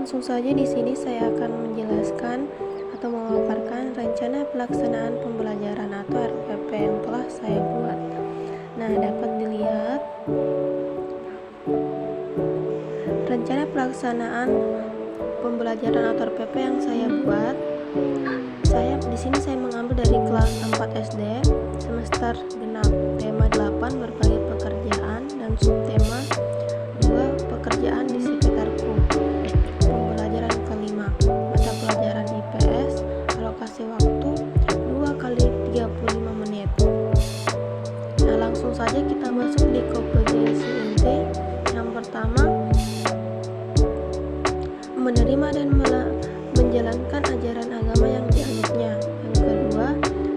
Langsung saja di sini saya akan menjelaskan atau memaparkan rencana pelaksanaan pembelajaran atau RPP yang telah saya buat. Nah, dapat dilihat rencana pelaksanaan pembelajaran atau RPP yang saya buat. Di sini saya mengambil dari kelas 4 SD semester genap, tema 8 berbagai pekerjaan dan subtema 2 pekerjaan di sekitarku. Pembelajaran kelima, mata pelajaran IPS, alokasi waktu 2 kali 35 menit. Nah, langsung saja kita masuk di kompetensi inti. Yang pertama, menerima dan menjalankan ajaran agama yang dianutnya. Yang kedua,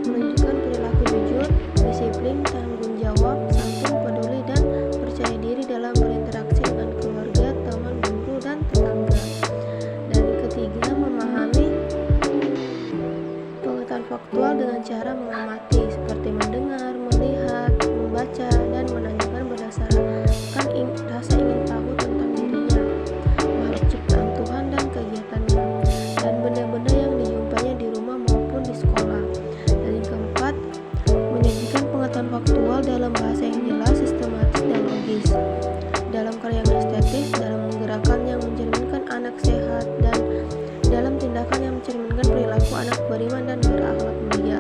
menunjukkan perilaku jujur, disiplin, tanggung jawab, santun, peduli, dan percaya diri dalam berinteraksi dengan keluarga, teman, guru, dan tetangga. Dan ketiga, memahami pengetahuan faktual dengan cara mengamati, seperti mendengar, melihat, membaca, dan menanyakan berdasarkan rasa ingin tahu tentang dirinya, makhluk ciptaan Tuhan dan kegiatannya, dan benda-benda yang dijumpainya di rumah maupun di sekolah. Dan yang keempat, menyajikan pengetahuan faktual dalam bahasa yang jelas, sistematis, dan logis, dalam karya yang estetis, dalam gerakan yang mencerminkan anak sehat, dan dalam tindakan yang mencerminkan perilaku anak beriman dan berakhlak mulia.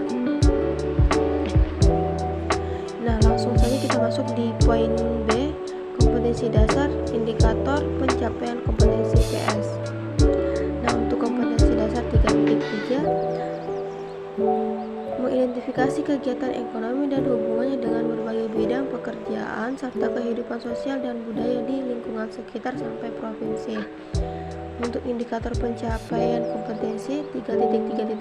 Nah, langsung saja kita masuk di poin B, kompetensi dasar, indikator pencapaian kompetensi PS. Nah, untuk kompetensi dasar 3.3, mengidentifikasi kegiatan ekonomi dan hubungannya dengan berbagai bidang pekerjaan serta kehidupan sosial dan budaya di lingkungan sekitar sampai provinsi. Untuk indikator pencapaian kompetensi 3.3.1,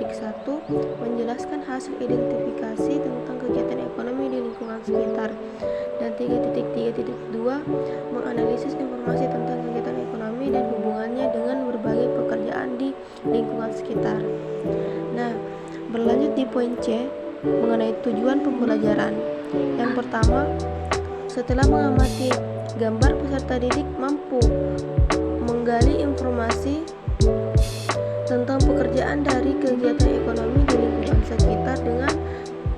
menjelaskan hasil identifikasi tentang kegiatan ekonomi di lingkungan sekitar. Dan 3.3.2, menganalisis informasi tentang kegiatan ekonomi dan hubungannya dengan berbagai pekerjaan di lingkungan sekitar. Nah, berlanjut di poin C, mengenai tujuan pembelajaran. Yang pertama, setelah mengamati gambar, peserta didik mampu menggali informasi tentang pekerjaan dari kegiatan ekonomi di lingkungan sekitar dengan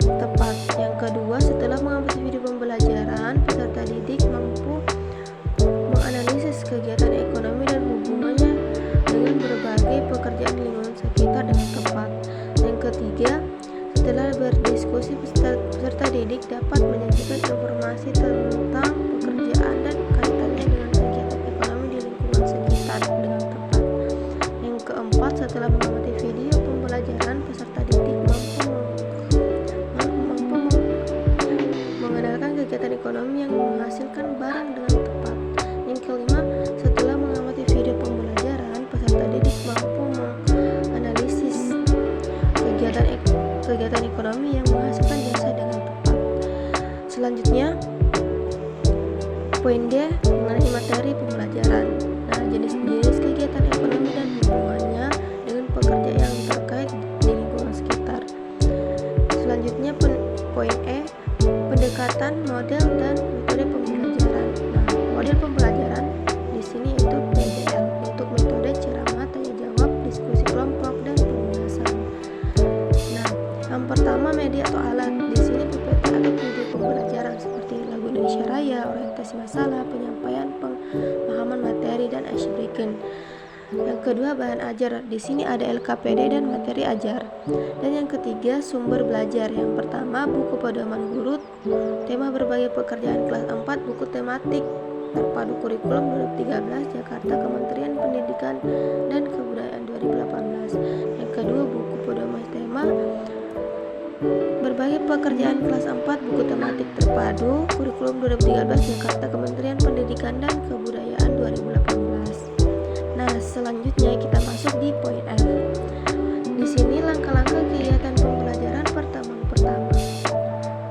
tepat. Yang kedua, setelah mengamati video pembelajaran, peserta didik mampu menganalisis kegiatan ekonomi dan hubungannya dengan berbagai pekerjaan di lingkungan sekitar dengan tepat. Yang ketiga, setelah berdiskusi, peserta didik dapat menyajikan informasi tentang pekerjaan dan kaitannya dengan kegiatan ekonomi di lingkungan sekitar dengan tepat. Yang keempat, setelah mengamati video pembelajaran, peserta didik mampu mengenalkan kegiatan ekonomi yang menghasilkan barang dengan tepat. Yang kelima, setelah mengamati video pembelajaran, peserta didik mampu menganalisis kegiatan ekonomi yang menghasilkan jasa dengan tepat. Selanjutnya, poin D, mengenai materi pembelajaran. Nah, jenis-jenis kegiatan ekonomi dan hubungannya dengan pekerja yang terkait di lingkungan sekitar. Selanjutnya, poin E, pendekatan, model, dan metode pembelajaran. Nah, model pembelajaran di sini itu PJL untuk metode ceramah, tanya jawab, diskusi kelompok, dan penjelasan. Nah, yang pertama, media atau alat. Di sini PPT atau video pembelajaran seperti lagu Indonesia Raya, orientasi masalah, penyampaian pemahaman materi, dan icebreaking. Yang kedua, bahan ajar. Di sini ada LKPD dan materi ajar. Dan yang ketiga, sumber belajar. Yang pertama, buku pedoman guru, tema berbagai pekerjaan kelas 4, buku tematik terpadu kurikulum 2013 Jakarta Kementerian Pendidikan dan Kebudayaan 2018. Yang kedua, buku pedoman tema berbagai pekerjaan kelas 4, buku tematik terpadu kurikulum 2013 Jakarta Kementerian Pendidikan dan Kebudayaan 2018. Nah, selanjutnya kita masuk di poin F. Di sini langkah-langkah kegiatan pembelajaran pertama.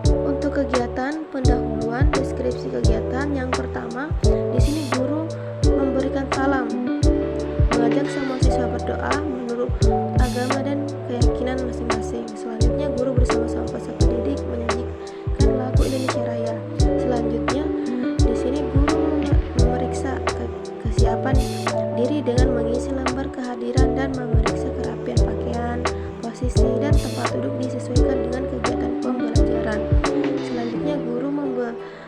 Untuk kegiatan pendahuluan, deskripsi kegiatan. Yang pertama, di sini guru memberikan salam, mengajak semua siswa berdoa menurut agama dan keyakinan masing-masing. Selanjutnya, guru bersama-sama peserta didik menyanyikan lagu Indonesia Raya. Selanjutnya, di sini guru memeriksa kesiapan diri dengan mengisi lembar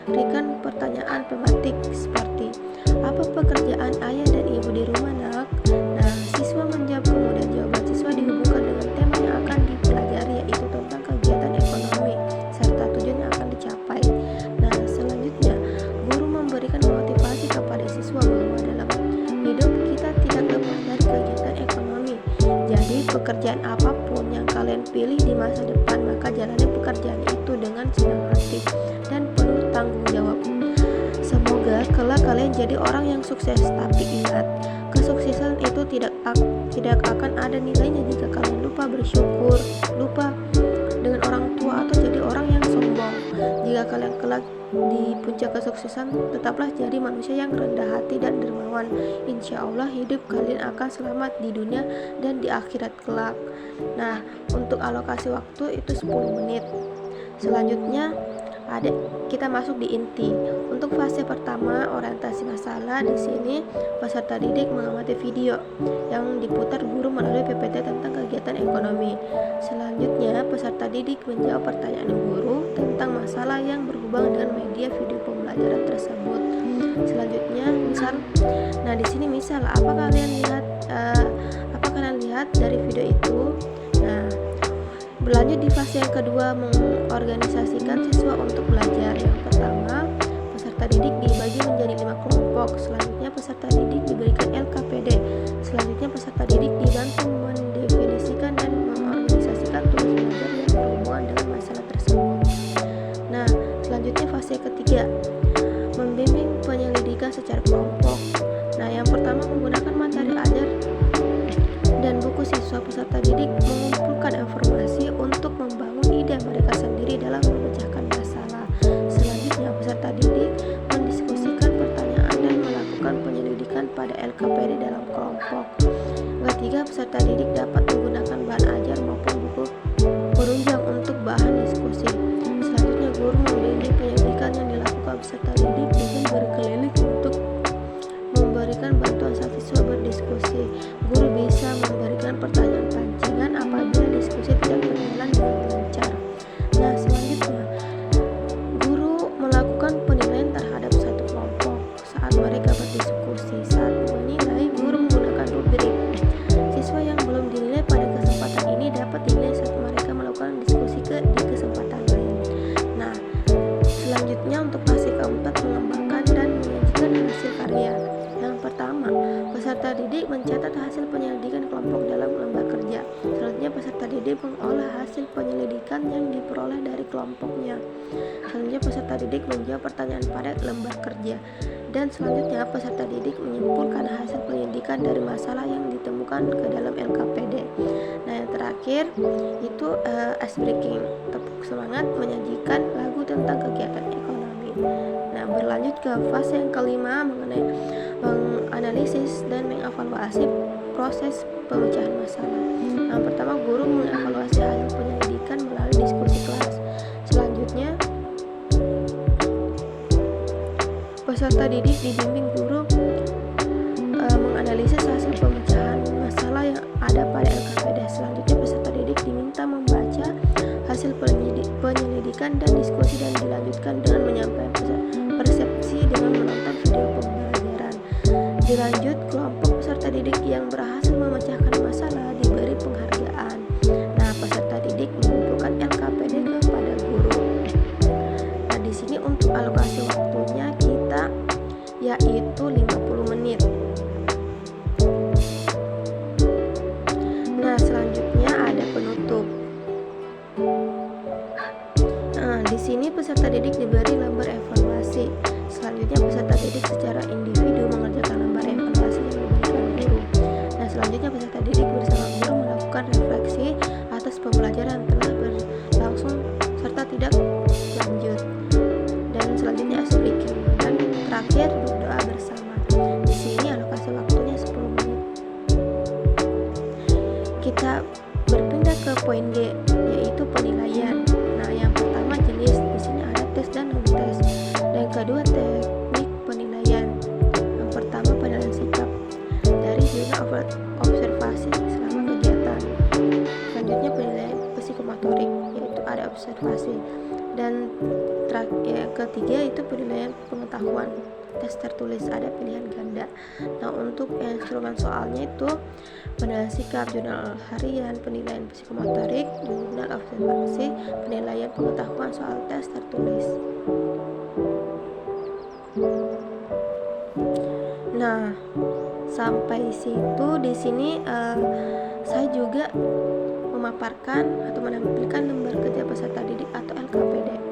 memberikan pertanyaan tematik seperti, apa pekerjaan ayah dan ibu di rumah, nak? Nah, siswa menjawab, kemudian jawaban siswa dihubungkan dengan tema yang akan dipelajari, yaitu tentang kegiatan ekonomi serta tujuan yang akan dicapai. Nah, selanjutnya guru memberikan motivasi kepada siswa bahwa dalam hidup kita tidak lepas dari kegiatan ekonomi. Jadi pekerjaan apapun yang kalian pilih di masa depan, maka jalani pekerjaan itu dengan senang hati dan penuh tanggung jawab. Semoga kelak kalian jadi orang yang sukses. Tapi ingat, kesuksesan itu tidak akan ada nilainya jika kalian lupa bersyukur, lupa dengan orang tua, atau jadi orang yang sombong. Jika kalian kelak di puncak kesuksesan, tetaplah jadi manusia yang rendah hati dan dermawan. Insya Allah hidup kalian akan selamat di dunia dan di akhirat kelak. Nah, untuk alokasi waktu itu 10 menit. Selanjutnya kita masuk di inti. Untuk fase pertama, orientasi masalah, di sini peserta didik mengamati video yang diputar guru melalui PPT tentang kegiatan ekonomi. Selanjutnya, peserta didik menjawab pertanyaan guru tentang masalah yang berhubungan dengan media video pembelajaran tersebut. Selanjutnya, di sini misal apa kalian lihat dari video itu? Nah, berlanjut di fase yang kedua, mengorganisasikan siswa untuk belajar. Yang pertama, peserta didik dibagi menjadi 5 kelompok. Selanjutnya, peserta didik diberikan LKPD. Selanjutnya, peserta didik dibantu mendefinisikan dan mengorganisasikan tugas belajar yang berhubungan dengan masalah tersebut. Nah, selanjutnya fase ketiga, membimbing penyelidikan secara kelompok. Nah, yang pertama, menggunakan materi ajar dan buku siswa, peserta didik mengumpulkan informasi untuk membangun ide mereka sendiri dalam memecahkan masalah. Selanjutnya, peserta didik mendiskusikan pertanyaan dan melakukan penyelidikan pada LKPD dalam kelompok. Ketiga, peserta didik dapat menggunakan bahan ajar maupun buku penunjang untuk bahan diskusi. Selanjutnya, guru membimbing penyelidikan yang dilakukan peserta didik dengan berkeliling untuk memberikan bantuan saat siswa berdiskusi. Guru bisa memberikan pertanyaan pancingan apabila diskusi tidak berjalan dengan lancar. Nah, selanjutnya guru melakukan penilaian terhadap satu kelompok saat mereka berdiskusi. Saat menilai, guru menggunakan rubrik. Siswa yang belum dinilai pada kesempatan ini dapat dinilai saat mereka melakukan diskusi di kesempatan lain. Nah, selanjutnya untuk fase keempat, mengembangkan dan menyajikan hasil karya. Yang pertama, peserta didik mencatat hasil penyelidikan kelompok dalam lembar kerja. Selanjutnya, peserta didik mengolah hasil penyelidikan yang diperoleh dari kelompoknya. Selanjutnya, peserta didik menjawab pertanyaan pada lembar kerja. Dan selanjutnya, peserta didik menyimpulkan hasil penyelidikan dari masalah yang ditemukan ke dalam LKPD. Nah, yang terakhir itu ice breaking, tepuk semangat menyajikan lagu tentang kegiatan ekonomi. Nah, berlanjut ke fase yang kelima, mengenai menganalisis dan mengevaluasi proses pemecahan masalah. Yang pertama, guru mengevaluasi hasil penyelidikan melalui diskusi kelas. Selanjutnya, peserta didik dibimbing guru menganalisis hasil pemecahan masalah yang ada pada LKPD. Selanjutnya, peserta didik diminta membaca hasil penyelidikan dan diskusi, dan dilanjutkan dengan menyampaikan persepsi dengan menonton video pembelajaran. Dilanjut, kelompok peserta didik yang berhasil memecahkan masalah diberi penghargaan. Nah, peserta didik mengumpulkan LKPD kepada guru. Nah, di sini untuk alokasi waktunya kita yaitu 50 menit. Nah, selanjutnya ada penutup. Nah, di sini peserta didik diberi lembar evaluasi. Selanjutnya, peserta didik secara individu mengerjakan lembar evaluasi yang diberikan guru. Nah, selanjutnya peserta didik bersama guru melakukan refleksi atas pembelajaran telah berlangsung serta tidak lanjut. Dan selanjutnya ice breaking. Dan terakhir berdoa bersama. Di sini alokasi waktunya 10 menit. Kita berpindah ke poin G, yaitu penilaian. Nah, yang pertama jenis, di sini ada tes dan non-tes. Dan kedua, teknik penilaian. Yang pertama, penilaian sikap dari jurnal observasi selama kegiatan. Selanjutnya, penilaian psikomotorik, yaitu ada observasi. Dan terakhir yang ketiga itu penilaian pengetahuan. Tes tertulis ada pilihan ganda. Nah, untuk instrumen soalnya itu penilaian sikap, jurnal harian, penilaian psikomotorik, jurnal observasi, penilaian pengetahuan soal tes tertulis. Nah, sampai situ di sini saya juga memaparkan atau menampilkan lembar kerja peserta didik atau LKPD.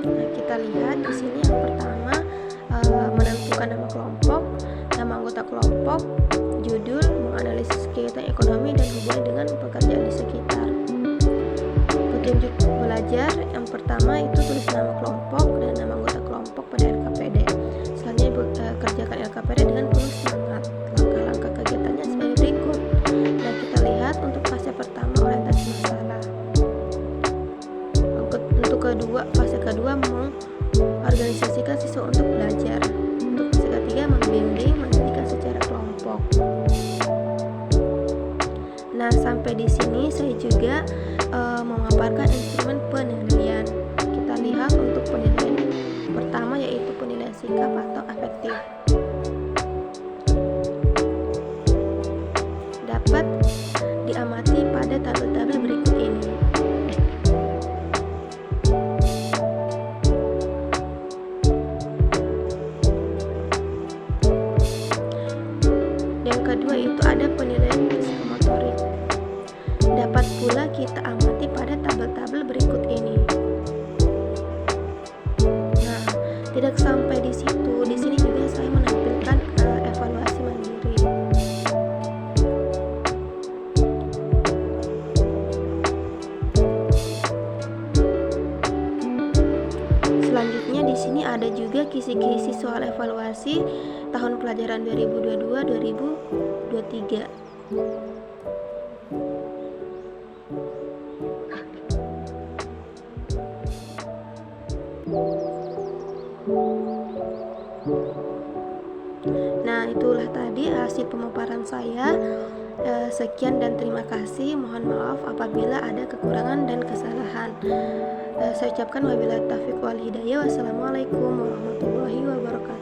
Nah, kita lihat di sini yang pertama menentukan nama kelompok, nama anggota kelompok, judul, menganalisis kegiatan ekonomi dan hubungan dengan pekerjaan di sekitar. Petunjuk belajar yang pertama itu tulis nama kelompok dan nama anggota kelompok pada LKPD. Selanjutnya kerjakan LKPD dengan penuh semangat. Langkah-langkah kegiatannya sebagai berikut. Nah, kita lihat untuk fase pertama orientasi masalah. Fase kedua mengorganisasikan siswa untuk belajar. Untuk fase ketiga membimbing mendidikan secara kelompok. Nah, sampai di sini saya juga memaparkan instrumen penilaian. Kita lihat untuk penilaian pertama yaitu penilaian sikap atau afektif. Dapat diamati pada tabel-tabel berikut ini. Yang kedua itu ada penilaian psikomotorik. Dapat pula kita amati pada tabel-tabel berikut ini. Nah, tidak sampai di situ. Di sini juga saya menampilkan evaluasi mandiri. Selanjutnya di sini ada juga kisi-kisi soal evaluasi tahun pelajaran 2022-2023. Nah, itulah tadi hasil pemaparan saya. Sekian dan terima kasih. Mohon maaf apabila ada kekurangan dan kesalahan. Saya ucapkan wabillahi taufiq wal hidayah. Wassalamualaikum warahmatullahi wabarakatuh.